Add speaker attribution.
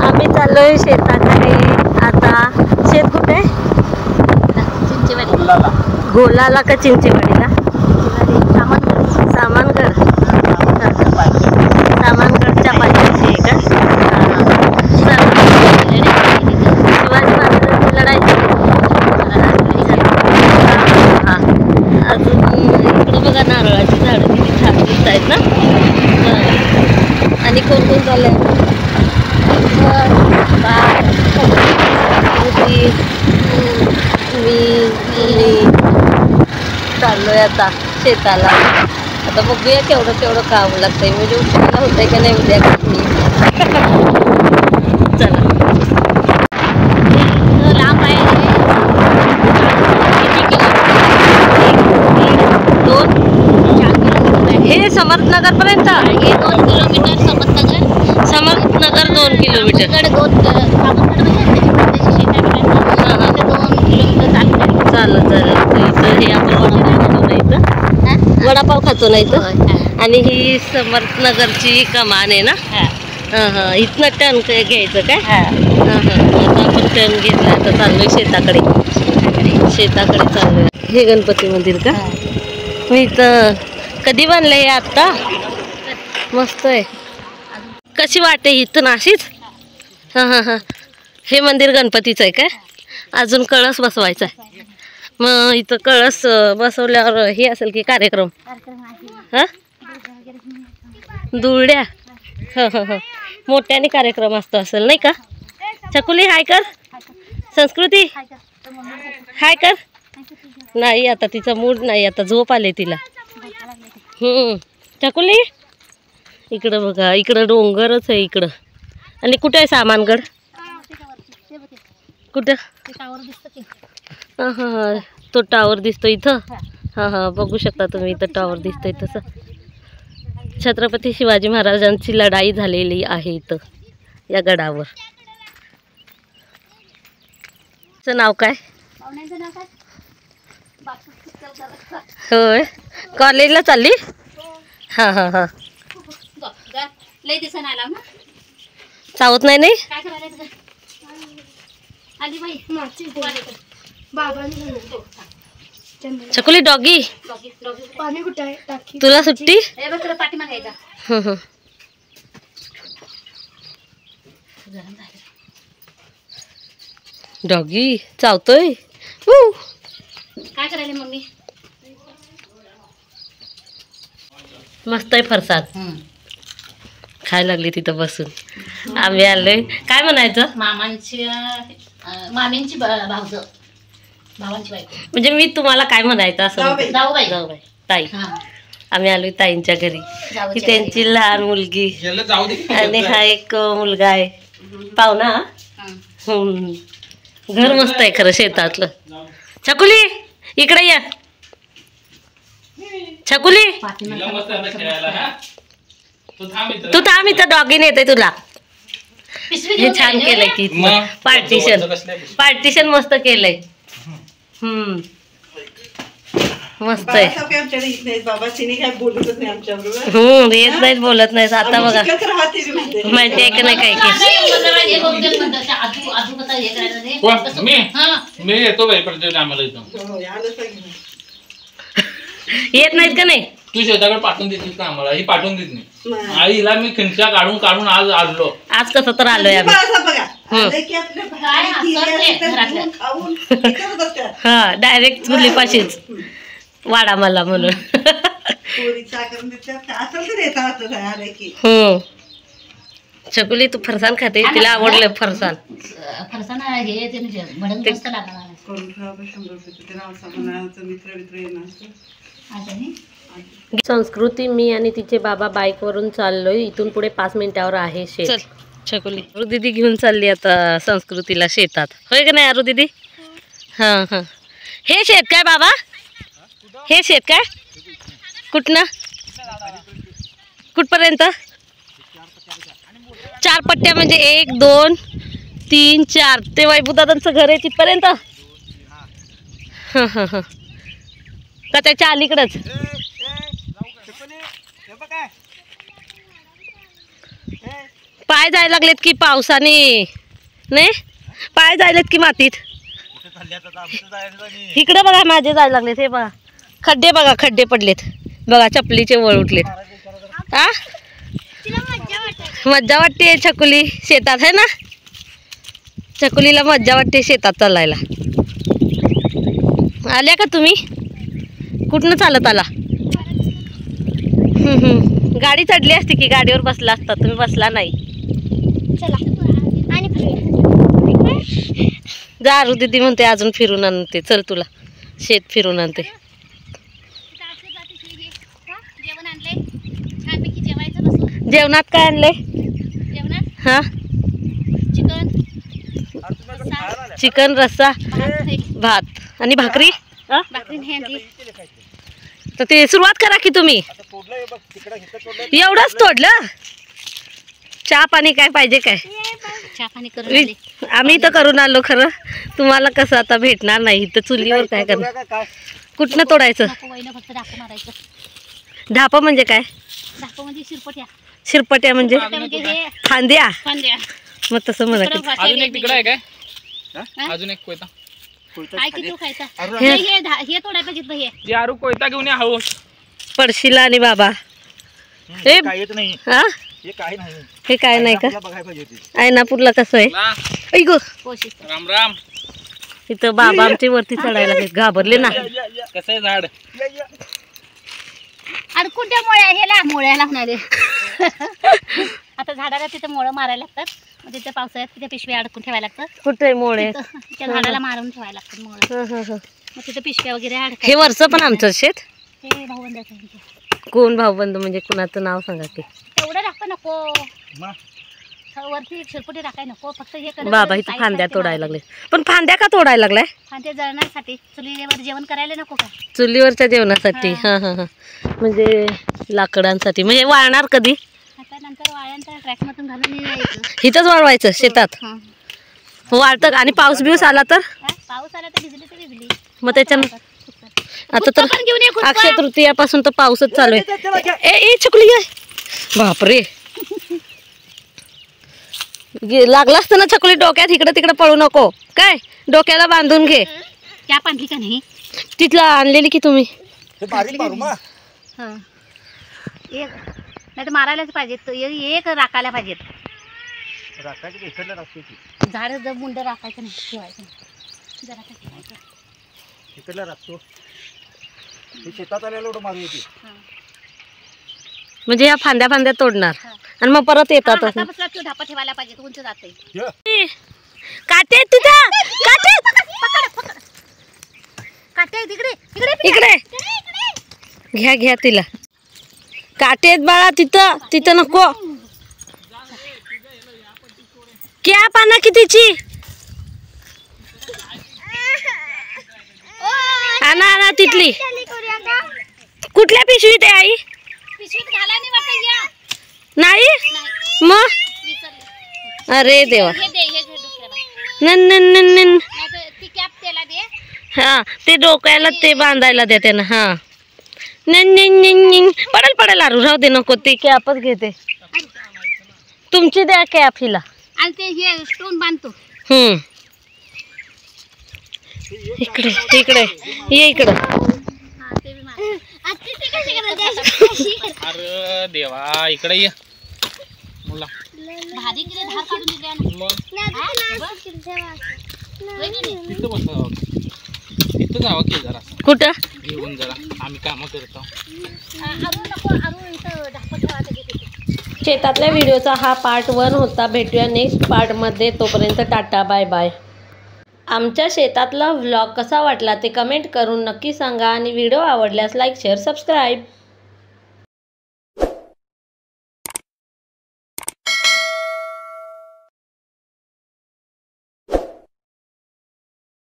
Speaker 1: आम्ही चाललोय शेताकडे आता। शेत कुठे? घोलाला का चिंचेवाडीला? सामानगड सामानगडच्या पाठीशी आहे का? शिवाजी महाराजांची लढाई अजून इकडे बघा नारळाची झाडं किती छान दिसत आहेत ना। आणि कोण कोण चाललंय? मी चाललोय आता शेताला। आता बघूया केवढं काम लागतंय, म्हणजे उशिरा होतंय का नाही उद्या काही। चला लांब आहे हे समर्थनगर पर्यंत, हे 2 किलोमीटर समर्थनगर 2 किलोमीटर चालेल। हे आपण वडापाव खातो ना इथं। आणि ही समर्थनगरची कमान आहे ना। इथनं टर्न घ्यायचं काय? आता आपण टर्न घेतला, आता चाललोय शेताकडे चाललोय। हे गणपती मंदिर का? मी इथं कधी बांधलंय हे आत्ता? मस्त आहे। कशी वाटे इथून अशीच? हे मंदिर गणपतीचं आहे काय? अजून कळस बसवायचा आहे। मग इथं कळस बसवल्यावर हे असेल की कार्यक्रम? दुरड्या मोठ्याने कार्यक्रम असतो असेल नाही का? चकुली हाय कर, संस्कृती हाय कर। नाही आता तिचा मूड नाही, आता झोप आले तिला। चकुली इकडं बघा, इकडं डोंगरच आहे इकडं। आणि कुठे आहे सामानगड? कुठं? तो टावर दिसतो इथं। बघू शकता तुम्ही, इथं टावर दिसतोय तसं। छत्रपती शिवाजी महाराजांची लढाई झालेली आहे इथं या गडावर। नाव काय? होय, कॉलेजला चालली? चावत नाही नाही? चकुली डॉगी तुला सुट्टी? डॉगी चावतोय। काय करायला मम्मी? मस्त आहे फरसाण, खायला लागली तिथं बसून। आम्ही आलोय, काय म्हणायचं?
Speaker 2: मामींची भावजं, भावांची बायको।
Speaker 1: म्हणजे मी तुम्हाला काय म्हणायचं असं? जाऊबाई ताई। आम्ही आलोय ताईंच्या घरी। ही त्यांची लहान मुलगी आणि हा एक मुलगा आहे पाहुणा। घर मस्त आहे खरं शेतातलं। छकुली इकडे या, छकुली तू थांब इथं, डॉगी नेते तुला। हे छान केलंय की पार्टिशन मस्त केलंय। मस्त आहे। येत नाहीत, बोलत नाहीत। आता बघा माहिती आहे का नाही काय येत नाहीत का नाही?
Speaker 3: तू शेताकडे पाठवून देतीस का आम्हाला? ही पाठवून देत नाही। आईला मी खिंचा काढून आज आलो।
Speaker 1: आज कसं तर आलोय आम्ही। डायरेक्ट चुलीपाशीच वाडा मला म्हणून। चकुली तू फरसाण खाते, तिला आवडलं फरसाण। संस्कृती, मी आणि तिचे बाबा बाईक वरून चाललोय। इथून पुढे 5 मिनिटावर आहे शेत। छकुली अरू दीदी घेऊन चालली आता संस्कृतीला शेतात, होय का नाही अरू दीदी? हे शेत काय बाबा? हे शेत काय? कुठनं कुठपर्यंत? 4 पट्ट्या म्हणजे 1 2 3 4 ते वैभवदादांचं घर आहे तिथपर्यंत? का त्याच्या अलीकडच? पाय जायला लागलेत की पावसाने, नाही पाय जायलेत की मातीत. इकडे बघा माझे जायला लागलेत. हे बघा खड्डे, बघा खड्डे पडलेत बघा, चपलीचे वळ उठलेत. हा मज्जा वाटते छकुली शेतात, है ना. छकुलीला मज्जा वाटते शेतात चालायला. आल्या का तुम्ही? कुठनं चालत आला? गाडी चढली असती की, गाडीवर बसला असता, तुम्ही बसला नाही.
Speaker 4: चला आणि
Speaker 1: जा आरू दीदी म्हणते अजून फिरून आणते. चल तुला शेत फिरून आणते.
Speaker 4: जेवण आणले छानपैकी, जेवायचं बसून.
Speaker 1: जेवणात काय आणले?
Speaker 4: जेवणात
Speaker 1: हा चिकन रस्सा, भात आणि भाकरी.
Speaker 4: भाकरी नाही आणली.
Speaker 1: तर ते सुरुवात करा की तुम्ही. एवढंच तोडलं. चहा पाणी काय पाहिजे काय?
Speaker 4: चहा पाणी करून आले.
Speaker 1: आम्ही तर करून आलो खरं. तुम्हाला कसं आता भेटणार नाही तर चुलीवर काय करणार? कुठनं तोडायचं?
Speaker 4: नको वहिनं, फक्त धापं मारायचं.
Speaker 1: धापा म्हणजे काय?
Speaker 4: धापं म्हणजे शिरपट्या.
Speaker 1: शिरपट्या म्हणजे
Speaker 4: म्हणजे हे
Speaker 1: फांद्या.
Speaker 4: फांद्या.
Speaker 1: मग तसं म्हणा की.
Speaker 3: अजून एक तिकडे आहे काय? अजून एक कोयता.
Speaker 4: काय किती खायचा?
Speaker 1: हे
Speaker 4: हे तोडाय पाहिजेत बाई. हे
Speaker 3: ती आरू कोयता घेऊन या हळू.
Speaker 1: पडशीला आणि बाबा. हे
Speaker 5: नाही
Speaker 1: हा
Speaker 5: हे काय नाही,
Speaker 1: हे काय नाही का?
Speaker 5: बघायला पाहिजे होती.
Speaker 1: आयनापूरला कसं आहे?
Speaker 3: ला,
Speaker 1: ऐ गो
Speaker 4: कोशिश.
Speaker 3: राम राम.
Speaker 1: इथं बाबा आमची वरती चढायला लागले, घाबरले ना.
Speaker 3: कसं आहे झाड?
Speaker 4: अडकून त्या ह्याला मोळ्या लागणारे. आता झाडाला तिथे मोळं मारायला लागतात. मग तिथे पावसाळ्यात तिथे पिशव्या अडकून ठेवायला लागतात.
Speaker 1: कुठे मोळे?
Speaker 4: त्या झाडाला मारून ठेवायला लागतात मोळं. मग तिथे पिशव्या वगैरे अडकतात.
Speaker 1: हे वरचं पण आमचं शेत.
Speaker 4: हे भाऊबंदाचं आहे आमचं.
Speaker 1: कोण भाऊबंद म्हणजे कुणाचं नाव सांगा की.
Speaker 4: तेवढं टाकतं नको.
Speaker 5: मग?
Speaker 4: वरती शिरपुटी टाकाय नको. फक्त हे करत
Speaker 1: बाबा
Speaker 4: राहा,
Speaker 1: इथं
Speaker 4: साईड
Speaker 1: फांद्या
Speaker 4: साईड
Speaker 1: तोडायला
Speaker 4: मारायला.
Speaker 1: लागले. पण फांद्या का तोडायला लागलाय?
Speaker 4: फांद्या जळण्यासाठी चुलीवर जेवण करायला नको का?
Speaker 1: चुलीवरच्या जेवणासाठी. हा हा हा म्हणजे लाकडांसाठी. म्हणजे वाळणार कधी?
Speaker 4: आता नंतर वाळ्यांतर ट्रॅकमधून घालून यायचं.
Speaker 1: इथंच वाळवायचं शेतात.
Speaker 4: हा.
Speaker 1: वाळतं आणि पाऊस बिऊस आला तर?
Speaker 4: पाऊस आला तर भिजली तर भिजली.
Speaker 1: मग त्याच्या आता तर
Speaker 4: पण घेऊन ये खुरपा.
Speaker 1: अक्षय तृतीयापासून तर पाऊसच चालू आहे. ए छकुली ये. बापरे लागला असतं ना छकुली डोक्यात. इकडे तिकडे पळू नको काय. डोक्याला बांधून घे.
Speaker 4: त्या पांढरी का नाही?
Speaker 1: तिथला आणलेली की तुम्ही?
Speaker 5: हे बारीक मारू मग.
Speaker 4: हा. एक नाही तर मारायलाच पाहिजेत. एक राखायला पाहिजेत.
Speaker 5: राखायची इकडलं राखते ती.
Speaker 4: झाड जर मुंड राखायचं नाही, ठेवायचं नाही. जरा काय ठेवायचं.
Speaker 5: इकडला राखतो. हे शेतात आलेलं एवढं मारू होती.
Speaker 4: हा.
Speaker 1: म्हणजे ह्या फांद्या फांद्या तोडणार
Speaker 4: हा.
Speaker 1: आणि मग परत येतात.
Speaker 4: हा, हातापासला तो ढापा ठेवायला पाहिजे. उंच जाते.
Speaker 1: काटे तुझ्या काटे
Speaker 4: काटे तिकडे तिकडे
Speaker 1: इकडे घ्या घ्या तिला. काटे आहेत बाळा तिथं. तिथं नको. क्या पाना कितीची? आणा आणा तिथली. कुठल्या पिशवीत आहे आई?
Speaker 4: पिशवीत घाला नाही वाटत. या
Speaker 1: नाही
Speaker 4: नाही
Speaker 1: मग.
Speaker 4: विसरले.
Speaker 1: अरे देवा.
Speaker 4: हे दे, हे घे दुसऱ्या बाई.
Speaker 1: न
Speaker 4: नाही तर ती कॅप त्याला दे.
Speaker 1: हा ते डोक्याला ते बांधायला द्या त्यांना. हा न पडेल पडेल आरू राहू दे नको. ते कॅपच घेते. तुमची द्या कॅप हिला.
Speaker 4: आणि ते हे स्टोन बांधतो.
Speaker 1: इकडे इकडे ये इकडं.
Speaker 4: हा ते बी मार. आत्ती ते कशी करायचं?
Speaker 3: अरे देवा इकडे ये. मुला
Speaker 4: भाजी किती धार काढून दिली आहे ना.
Speaker 3: मग
Speaker 4: होय की नाही?
Speaker 3: इथं बसावं. इथं जावं की जरा
Speaker 1: कुठं?
Speaker 3: घेऊन जरा. आम्ही कामं करतो.
Speaker 4: आरू नको. आरू इथं ढापा ठेवायचं घे तिथे.
Speaker 1: शेतातल्या व्हिडिओचा हा पार्ट 1 होता. भेटूया नेक्स्ट पार्टमध्ये. तोपर्यंत टाटा बाय बाय. आमच्या शेतातला व्लॉग कसा वाटला ते कमेंट करून नक्की सांगा आणि व्हिडिओ आवडल्यास लाईक शेअर सबस्क्राईब.